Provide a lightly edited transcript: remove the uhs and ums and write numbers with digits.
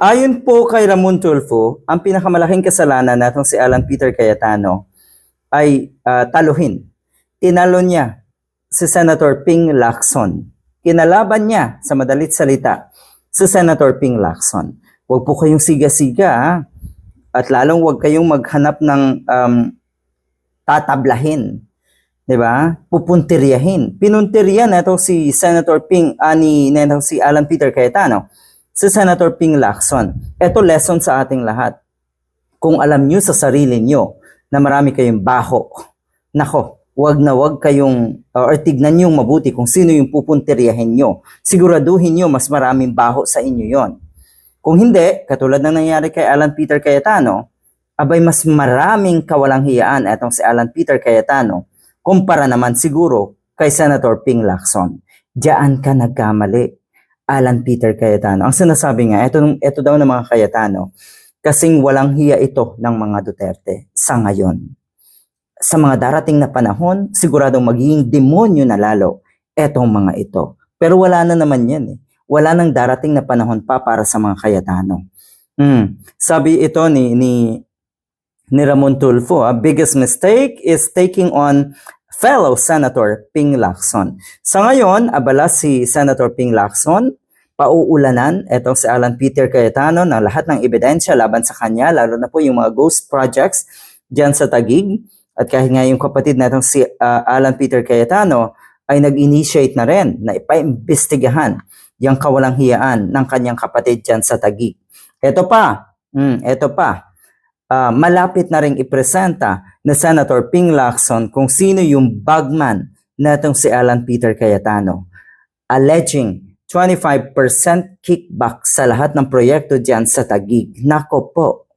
Ayon po kay Ramon Tulfo, ang pinakamalaking kasalanan natong si Alan Peter Cayetano ay taluhin. Tinalo niya si Senator Ping Lacson. Kinalaban niya, sa madalit salita, si Senator Ping Lacson. Huwag po kayong siga-siga, ha? At lalong huwag kayong maghanap ng tatablahin. Diba? Pupuntiryahin. Pinuntirya na ito si Senator Ping, si Alan Peter Cayetano, si Senator Ping Lacson. Ito lesson sa ating lahat. Kung alam nyo sa sarili nyo na marami kayong baho, nako, wag na wag kayong, or tignan nyo mabuti kung sino yung pupuntiryahin nyo. Siguraduhin nyo mas maraming baho sa inyo yon. Kung hindi, katulad ng nangyari kay Alan Peter Cayetano, abay mas maraming kawalang hiyaan etong si Alan Peter Cayetano kumpara naman siguro kay Senator Ping Lacson. Diyan ka nagkamali, Alan Peter Cayetano. Ang sinasabi nga, ito daw ng mga Cayetano, kasing walang hiya ito ng mga Duterte sa ngayon. Sa mga darating na panahon, siguradong magiging demonyo na lalo etong mga ito. Pero wala na naman yan eh. Wala nang darating na panahon pa para sa mga Cayetano. Sabi ito ni Ramon Tulfo, biggest mistake is taking on fellow Senator Ping Lacson. Sa ngayon, abala si Senator Ping Lacson, pauulanan etong si Alan Peter Cayetano ng lahat ng ebidensya laban sa kanya, lalo na po yung mga ghost projects dyan sa Taguig. At kahit nga yung kapatid natong si Alan Peter Cayetano ay nag-initiate na rin na ipaimbestigahan yung kawalang hiyaan ng kanyang kapatid dyan sa Taguig. Ito pa, malapit na rin ipresenta na Senator Ping Lacson kung sino yung bagman natong si Alan Peter Cayetano, alleging 25% kickback sa lahat ng proyekto dyan sa Taguig. Nako po,